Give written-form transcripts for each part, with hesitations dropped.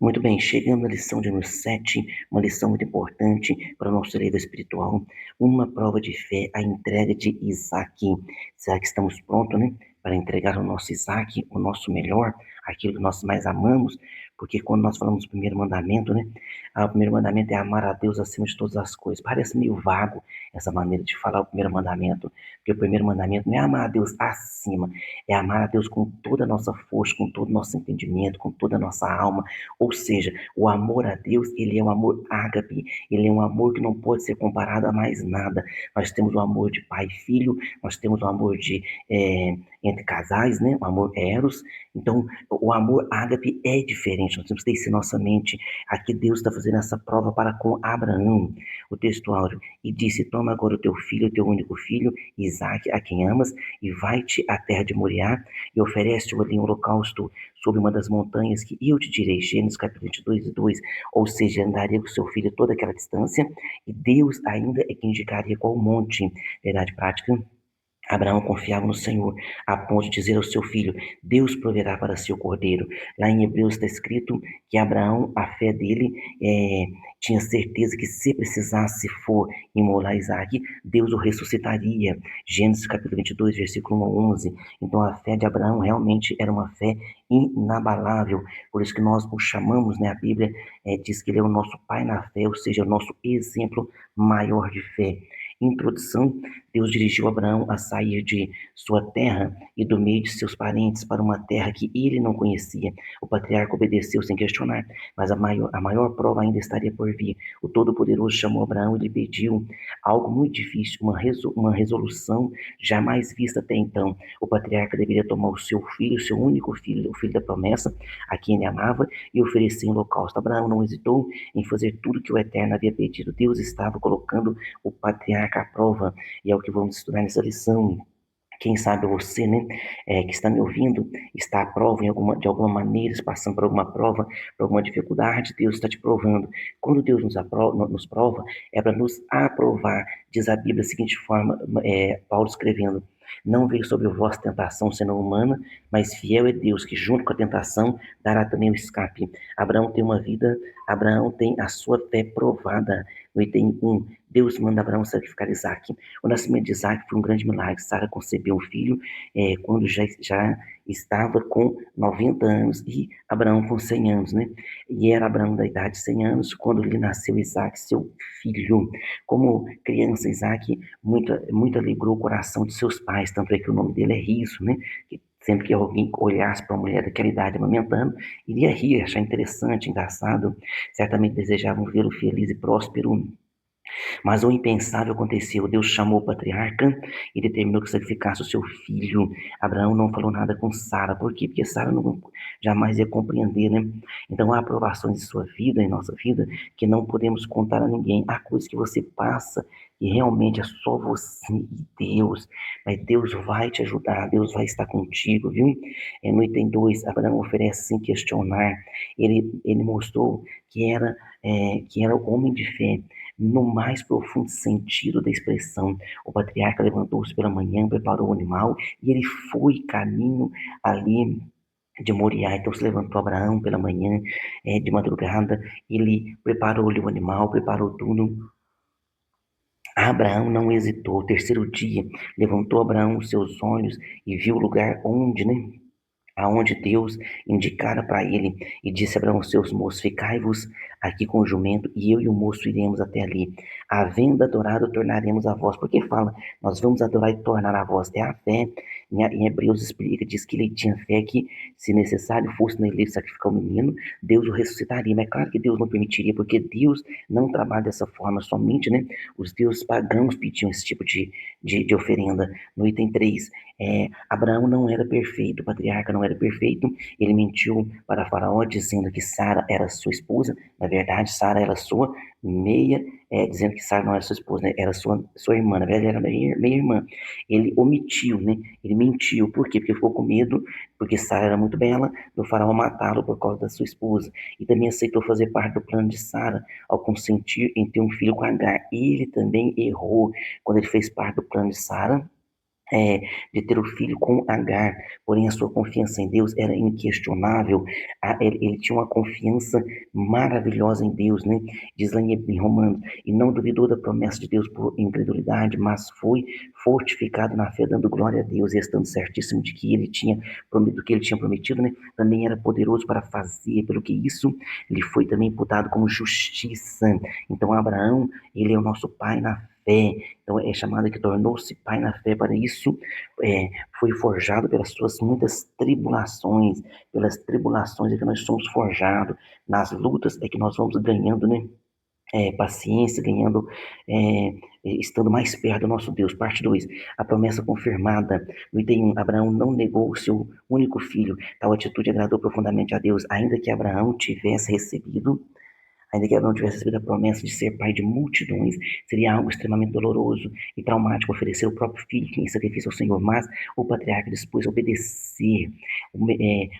Muito bem, chegando à lição de número 7, uma lição muito importante para o nosso líder espiritual, uma prova de fé, a entrega de Isaac. Será que estamos prontos, né, para entregar ao nosso Isaac o nosso melhor, aquilo que nós mais amamos? Porque quando nós falamos do primeiro mandamento, né, o primeiro mandamento é amar a Deus acima de todas as coisas. Parece meio vago essa maneira de falar o primeiro mandamento, porque o primeiro mandamento não é amar a Deus acima, é amar a Deus com toda a nossa força, com todo o nosso entendimento, com toda a nossa alma. Ou seja, o amor a Deus, ele é um amor ágape, ele é um amor que não pode ser comparado a mais nada. Nós temos o amor de pai e filho, nós temos o amor de entre casais, né? O amor eros. Então, o amor ágape é diferente. Nós temos que ter isso em nossa mente. Aqui Deus está fazendo essa prova para com Abraão, o texto áureo, e disse: toma agora o teu filho, o teu único filho, Isaque, a quem amas, e vai-te à terra de Moriá, e oferece-o ali em holocausto sobre uma das montanhas que eu te direi. Gênesis capítulo 22:2. Ou seja, andaria com seu filho toda aquela distância, e Deus ainda é que indicaria qual monte. Verdade prática. Abraão confiava no Senhor, a ponto de dizer ao seu filho: Deus proverá para si o cordeiro. Lá em Hebreus está escrito que Abraão, a fé dele, tinha certeza que se precisasse for imolar Isaac, Deus o ressuscitaria. Gênesis capítulo 22, versículo 1 a 11. Então a fé de Abraão realmente era uma fé inabalável, por isso que nós o chamamos, né? A Bíblia diz que ele é o nosso pai na fé, ou seja, o nosso exemplo maior de fé. Introdução: Deus dirigiu Abraão a sair de sua terra e do meio de seus parentes para uma terra que ele não conhecia. O patriarca obedeceu sem questionar, mas a maior prova ainda estaria por vir. O Todo-Poderoso chamou Abraão e lhe pediu algo muito difícil, uma resolução jamais vista até então. O patriarca deveria tomar o seu filho, o seu único filho, o filho da promessa, a quem ele amava, e oferecer em holocausto. Abraão não hesitou em fazer tudo que o Eterno havia pedido. Deus estava colocando o patriarca à prova, e é o que vamos estudar nessa lição. Quem sabe você, né, que está me ouvindo, está à prova de alguma maneira, passando por alguma prova, por alguma dificuldade, Deus está te provando. Quando Deus nos prova, é para nos aprovar. Diz a Bíblia da seguinte forma, Paulo escrevendo: não veio sobre vós tentação senão humana, mas fiel é Deus, que junto com a tentação dará também o escape. Abraão tem uma vida, Abraão tem a sua fé provada. No item 1, Deus manda Abraão sacrificar Isaac. O nascimento de Isaac foi um grande milagre. Sara concebeu um filho quando já estava com 90 anos e Abraão com 100 anos, né? E era Abraão da idade de 100 anos quando lhe nasceu Isaac, seu filho. Como criança, Isaac muito alegrou o coração de seus pais, tanto é que o nome dele é Riso, né? Que sempre que alguém olhasse para uma mulher daquela idade amamentando, iria rir, achar interessante, engraçado. Certamente desejavam vê-lo feliz e próspero. Mas o impensável aconteceu. Deus chamou o patriarca e determinou que sacrificasse o seu filho. Abraão não falou nada com Sara. Por quê? Porque Sara não, jamais ia compreender, né? Então há aprovações em sua vida, em nossa vida, que não podemos contar a ninguém. Há coisas que você passa e realmente é só você e Deus. Mas Deus vai te ajudar, Deus vai estar contigo, viu? No item 2, Abraão oferece sem questionar. Ele mostrou que era homem de fé no mais profundo sentido da expressão. O patriarca levantou-se pela manhã, preparou o animal e ele foi caminho ali de Moriá. Então se levantou Abraão pela manhã, de madrugada, ele preparou-lhe o animal, preparou tudo. Abraão não hesitou. Terceiro dia, levantou Abraão os seus olhos e viu o lugar onde, né? Aonde Deus indicara para ele, e disse a Abraão, seus moços: ficai-vos aqui com o jumento, e eu e o moço iremos até ali. Havendo adorado, tornaremos a vós. Porque fala, nós vamos adorar e tornar a vós. É a fé. Em Hebreus explica, diz que ele tinha fé que, se necessário fosse nele sacrificar o menino, Deus o ressuscitaria. Mas é claro que Deus não permitiria, porque Deus não trabalha dessa forma somente, né? Os deuses pagãos pediam esse tipo de oferenda. No item 3, Abraão não era perfeito, o patriarca não era perfeito, ele mentiu para Faraó dizendo que Sara era sua esposa. Na verdade, Sara era sua meia, dizendo que Sara não era sua esposa, né? Era sua irmã. Na verdade, era meia irmã. Ele omitiu, né? Ele mentiu. Por quê? Porque ficou com medo, porque Sara era muito bela, do Faraó matá-lo por causa da sua esposa. E também aceitou fazer parte do plano de Sara ao consentir em ter um filho com Agar. Ele também errou quando ele fez parte do plano de Sara. é, de ter o filho com Agar, porém a sua confiança em Deus era inquestionável. Ele tinha uma confiança maravilhosa em Deus, né? Diz lá em Romanos, e não duvidou da promessa de Deus por incredulidade, mas foi fortificado na fé, dando glória a Deus, e estando certíssimo de que ele tinha prometido, que ele tinha prometido, né? Também era poderoso para fazer, pelo que isso lhe foi também imputado como justiça. Então Abraão, ele é o nosso pai na fé. Então é chamado que tornou-se pai na fé. Para isso é, foi forjado pelas suas muitas tribulações, pelas tribulações é que nós somos forjados, nas lutas é que nós vamos ganhando, né? Paciência, ganhando, estando mais perto do nosso Deus. Parte 2, a promessa confirmada. No item 1, Abraão não negou o seu único filho. Tal atitude agradou profundamente a Deus, ainda que Abraão tivesse recebido Ainda que Abraão tivesse recebido a promessa de ser pai de multidões, seria algo extremamente doloroso e traumático oferecer o próprio filho em sacrifício ao Senhor, mas o patriarca dispôs a obedecer,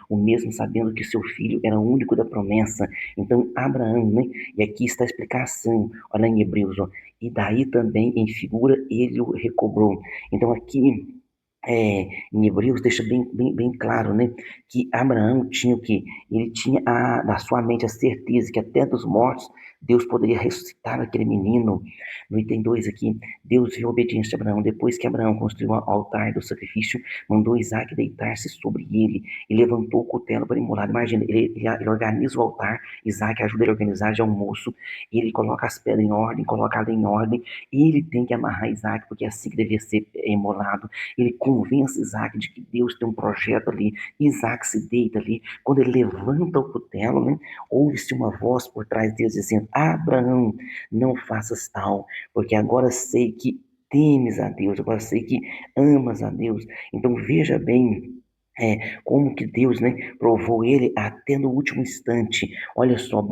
o mesmo sabendo que seu filho era o único da promessa. Então, Abraão, né? E aqui está a explicação, olha em Hebreus, ó, e daí também em figura ele o recobrou. Então, aqui em Hebreus deixa bem claro, né, que Abraão tinha o quê? Ele tinha na sua mente a certeza que até dos mortos Deus poderia ressuscitar aquele menino. No item 2 aqui, Deus viu a obediência de Abraão. Depois que Abraão construiu o altar do sacrifício, mandou Isaac deitar-se sobre ele e levantou o cutelo para imolar. Imagina, ele organiza o altar, Isaac ajuda ele a organizar, já é um moço, ele coloca as pedras em ordem, coloca a em ordem, e ele tem que amarrar Isaac, porque é assim que devia ser imolado. Ele convence Isaac de que Deus tem um projeto ali. Isaac se deita ali. Quando ele levanta o cutelo, né, ouve-se uma voz por trás dele dizendo: Abraão, não faças tal, porque agora sei que temes a Deus, agora sei que amas a Deus. Então veja bem. Como que Deus, né, provou ele até no último instante. Olha só,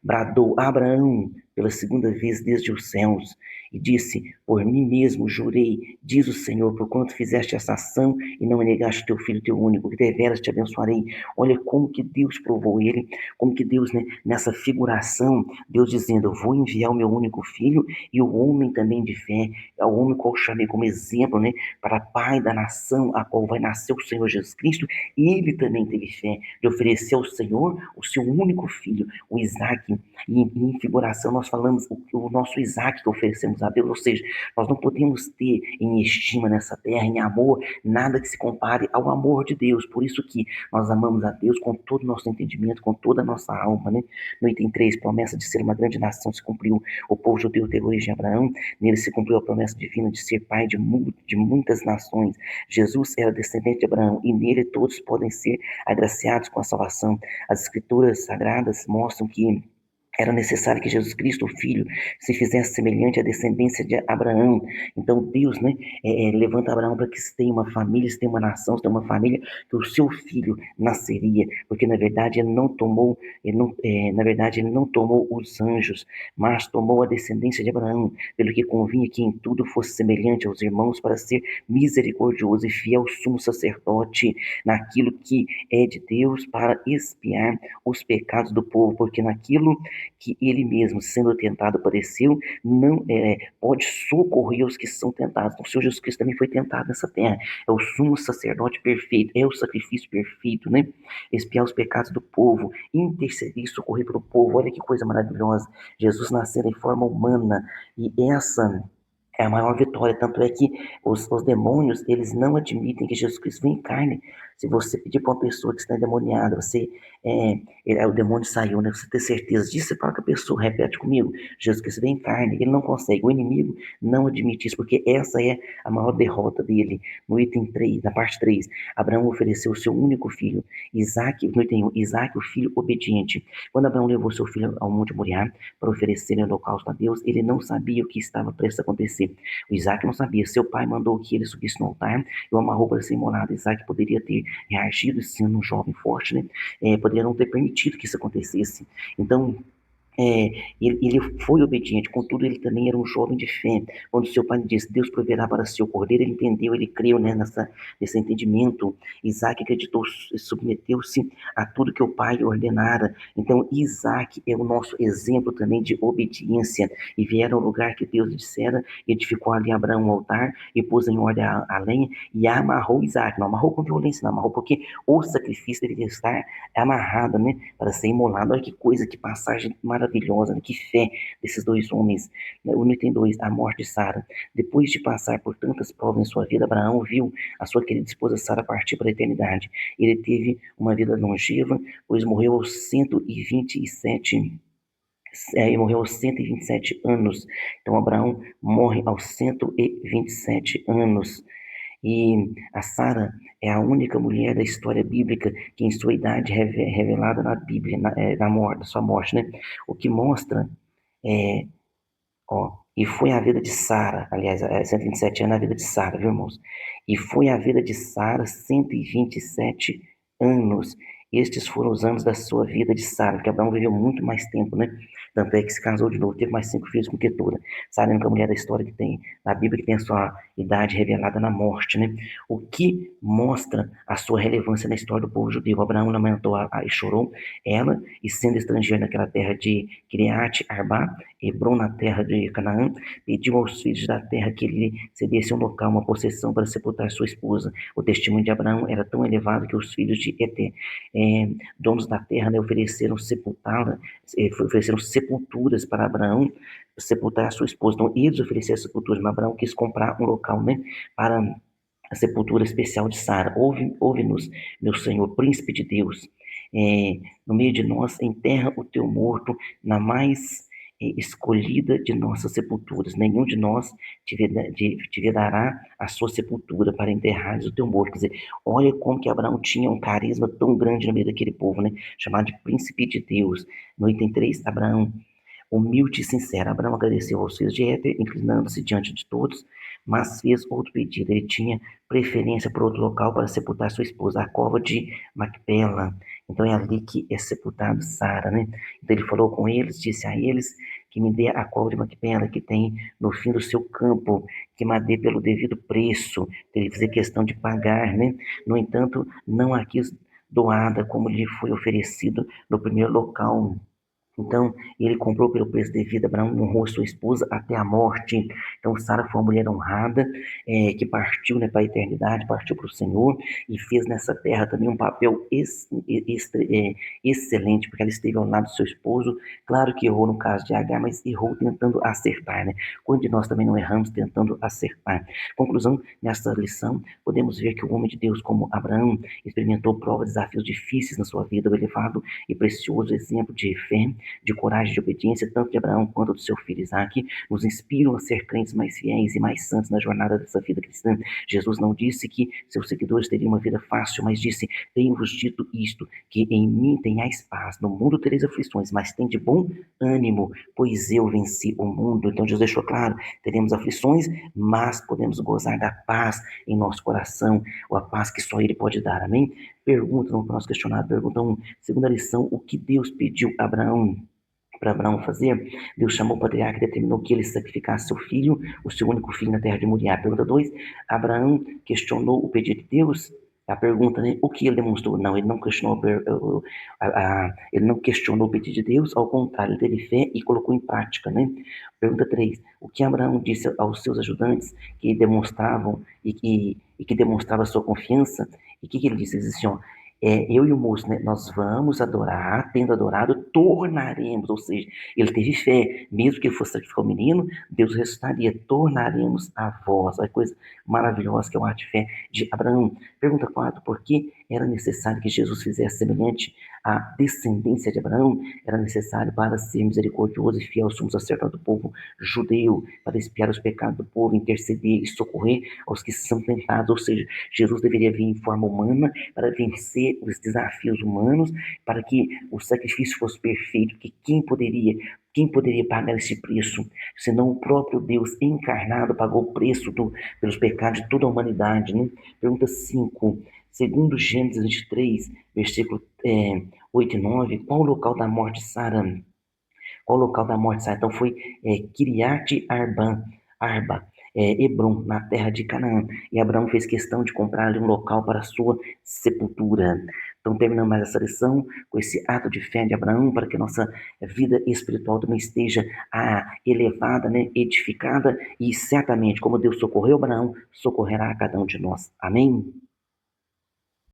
bradou Abraão pela segunda vez desde os céus e disse: Por mim mesmo jurei, diz o Senhor, porquanto fizeste essa ação e não me negaste teu filho, teu único, que deveras te abençoarei. Olha como que Deus provou ele, como que Deus, né, nessa figuração, Deus dizendo: Eu vou enviar o meu único filho e o homem também de fé, é o homem qual eu chamei como exemplo, né, para pai da nação, a qual vai nascer o Senhor Jesus Cristo, e ele também teve fé de oferecer ao Senhor o seu único filho, o Isaac. E em figuração nós falamos o nosso Isaac que oferecemos a Deus, ou seja, nós não podemos ter em estima nessa terra, em amor, nada que se compare ao amor de Deus. Por isso que nós amamos a Deus com todo o nosso entendimento, com toda a nossa alma, né? No item 3, promessa de ser uma grande nação se cumpriu. O povo judeu teve origem de Abraão, nele se cumpriu a promessa divina de ser pai de muitas nações. Jesus era descendente de Abraão e nele todos podem ser agraciados com a salvação. As escrituras sagradas mostram que era necessário que Jesus Cristo, o Filho, se fizesse semelhante à descendência de Abraão. Então Deus, né, levanta Abraão para que se tenha uma família, se tenha uma nação, se tenha uma família, que o seu filho nasceria, porque na verdade na verdade ele não tomou os anjos, mas tomou a descendência de Abraão, pelo que convinha que em tudo fosse semelhante aos irmãos para ser misericordioso e fiel sumo sacerdote naquilo que é de Deus para expiar os pecados do povo, porque naquilo que ele mesmo, sendo tentado, padeceu, não pode socorrer os que são tentados. Então, o Senhor Jesus Cristo também foi tentado nessa terra. É o sumo sacerdote perfeito, é o sacrifício perfeito, né? Expiar os pecados do povo, interceder e socorrer para o povo. Olha que coisa maravilhosa. Jesus nascendo em forma humana, e essa é a maior vitória, tanto é que os demônios, eles não admitem que Jesus Cristo vem em carne. Se você pedir para uma pessoa que está endemoniada, o demônio saiu, né? Você ter certeza disso, você fala com a pessoa, repete comigo, Jesus Cristo vem em carne, ele não consegue, o inimigo não admite isso, porque essa é a maior derrota dele. No item 3, na parte 3, Abraão ofereceu o seu único filho, Isaac, no item 1, Isaac, o filho obediente. Quando Abraão levou seu filho ao Monte Moriá para oferecer em holocausto a Deus, ele não sabia o que estava prestes a acontecer. O Isaac não sabia. Seu pai mandou que ele subisse no altar e o amarrou para ser imolado. Isaac poderia ter reagido, sendo um jovem forte, né? Poderia não ter permitido que isso acontecesse. Então, É, ele foi obediente, contudo, ele também era um jovem de fé. Quando seu pai lhe disse, Deus proverá para seu cordeiro, ele entendeu, ele creu, né, nesse entendimento. Isaac acreditou, submeteu-se a tudo que o pai ordenara. Então, Isaac é o nosso exemplo também de obediência. E vieram ao lugar que Deus lhe dissera, edificou ali Abraão um altar, e pôs em ordem a lenha, e amarrou Isaac. Não amarrou com violência, não amarrou porque o sacrifício deveria estar amarrado, né, para ser imolado. Olha que coisa, que passagem maravilhosa, né? Que fé desses dois homens. O item 2, a morte de Sara. Depois de passar por tantas provas em sua vida, Abraão viu a sua querida esposa Sara partir para a eternidade. Ele teve uma vida longeva, pois morreu aos 127 ele morreu aos 127 anos. Então, Abraão morre aos 127 anos. E a Sara é a única mulher da história bíblica que em sua idade é revelada na Bíblia, da sua morte, né? O que mostra, é, ó, e foi a vida de Sara, aliás, 127 anos é a vida de Sara, viu, irmãos? E foi a vida de Sara 127 anos. Estes foram os anos da sua vida de Sara, porque Abraão viveu muito mais tempo, né? Tanto é que se casou de novo, teve mais 5 filhos com Ketura. Sara é a única mulher da história que tem, na Bíblia, que tem a sua idade revelada na morte, né? O que mostra a sua relevância na história do povo judeu. Abraão lamentou e chorou ela, e sendo estrangeiro naquela terra de Kiriat Arba, Hebron, na terra de Canaã, pediu aos filhos da terra que ele cedesse um local, uma possessão para sepultar sua esposa. O testemunho de Abraão era tão elevado que os filhos de Et, donos da terra, né, ofereceram sepultá-la, ofereceram sepulturas para Abraão sepultar a sua esposa. Então, eles ofereceram sepulturas, mas Abraão quis comprar um local, né, para a sepultura especial de Sara. Ouve-nos, meu Senhor, príncipe de Deus. No meio de nós, enterra o teu morto na mais escolhida de nossas sepulturas. Nenhum de nós te vedará a sua sepultura para enterrares o teu morto. Quer dizer, olha como que Abraão tinha um carisma tão grande no meio daquele povo, né? Chamado de príncipe de Deus. No item 3, Abraão, humilde e sincero. Abraão agradeceu aos filhos de Éter, inclinando-se diante de todos, mas fez outro pedido. Ele tinha preferência por outro local para sepultar sua esposa, a cova de Macpela. Então é ali que é sepultado Sara, né? Então ele falou com eles, disse a eles que me dê a cova de Macpela, que tem no fim do seu campo, que me dê pelo devido preço. Ele fez questão de pagar, né? No entanto, não a quis doada como lhe foi oferecido no primeiro local. Então, ele comprou pelo preço devido. Abraão honrou sua esposa até a morte. Então, Sara foi uma mulher honrada, que partiu, né, para a eternidade, partiu para o Senhor e fez nessa terra também um papel excelente, porque ela esteve ao lado do seu esposo. Claro que errou no caso de Agar, mas errou tentando acertar, né? Quando de nós também não erramos tentando acertar. Conclusão, nessa lição, podemos ver que o homem de Deus, como Abraão, experimentou provas, desafios difíceis na sua vida, o elevado e precioso exemplo de fé, de coragem, de obediência, tanto de Abraão quanto do seu filho Isaque, nos inspiram a ser crentes mais fiéis e mais santos na jornada dessa vida cristã. Jesus não disse que seus seguidores teriam uma vida fácil, mas disse: tenho-vos dito isto, que em mim tenhais paz. No mundo tereis aflições, mas tem de bom ânimo, pois eu venci o mundo. Então Jesus deixou claro, teremos aflições, mas podemos gozar da paz em nosso coração, ou a paz que só Ele pode dar. Amém? Pergunta no nosso questionário, pergunta 1, segunda lição, o que Deus pediu a Abraão para Abraão fazer? Deus chamou o patriarca e determinou que ele sacrificasse seu filho, o seu único filho na terra de Moriá. Pergunta 2, Abraão questionou o pedido de Deus? A pergunta, né? O que ele demonstrou? Não, ele não questionou, ele não questionou o pedido de Deus, ao contrário, ele teve fé e colocou em prática, né? Pergunta 3, o que Abraão disse aos seus ajudantes que demonstravam e que demonstrava sua confiança? E o que ele disse? Ele disse assim, ó, eu e o moço, né, nós vamos adorar, tendo adorado, tornaremos, ou seja, ele teve fé, mesmo que ele fosse sacrificar o menino, Deus ressuscitaria, tornaremos a vós. Olha que coisa maravilhosa que é o ato de fé de Abraão. Pergunta 4, por que era necessário que Jesus fizesse semelhante à descendência de Abraão? Era necessário para ser misericordioso e fiel ao sumo sacerdote do povo judeu, para expiar os pecados do povo, interceder e socorrer aos que são tentados, ou seja, Jesus deveria vir em forma humana para vencer os desafios humanos, para que o sacrifício fosse perfeito, que quem poderia pagar esse preço, senão o próprio Deus encarnado pagou o preço pelos pecados de toda a humanidade, né? Pergunta 5, segundo Gênesis 23, versículo 8 e 9, qual o local da morte de Sara Qual o local da morte de Sara? Então foi Kiriat Arba, Hebron, na terra de Canaã. E Abraão fez questão de comprar ali um local para a sua sepultura. Então terminamos mais essa lição com esse ato de fé de Abraão, para que a nossa vida espiritual também esteja elevada, né, edificada, e certamente, como Deus socorreu Abraão, socorrerá a cada um de nós. Amém?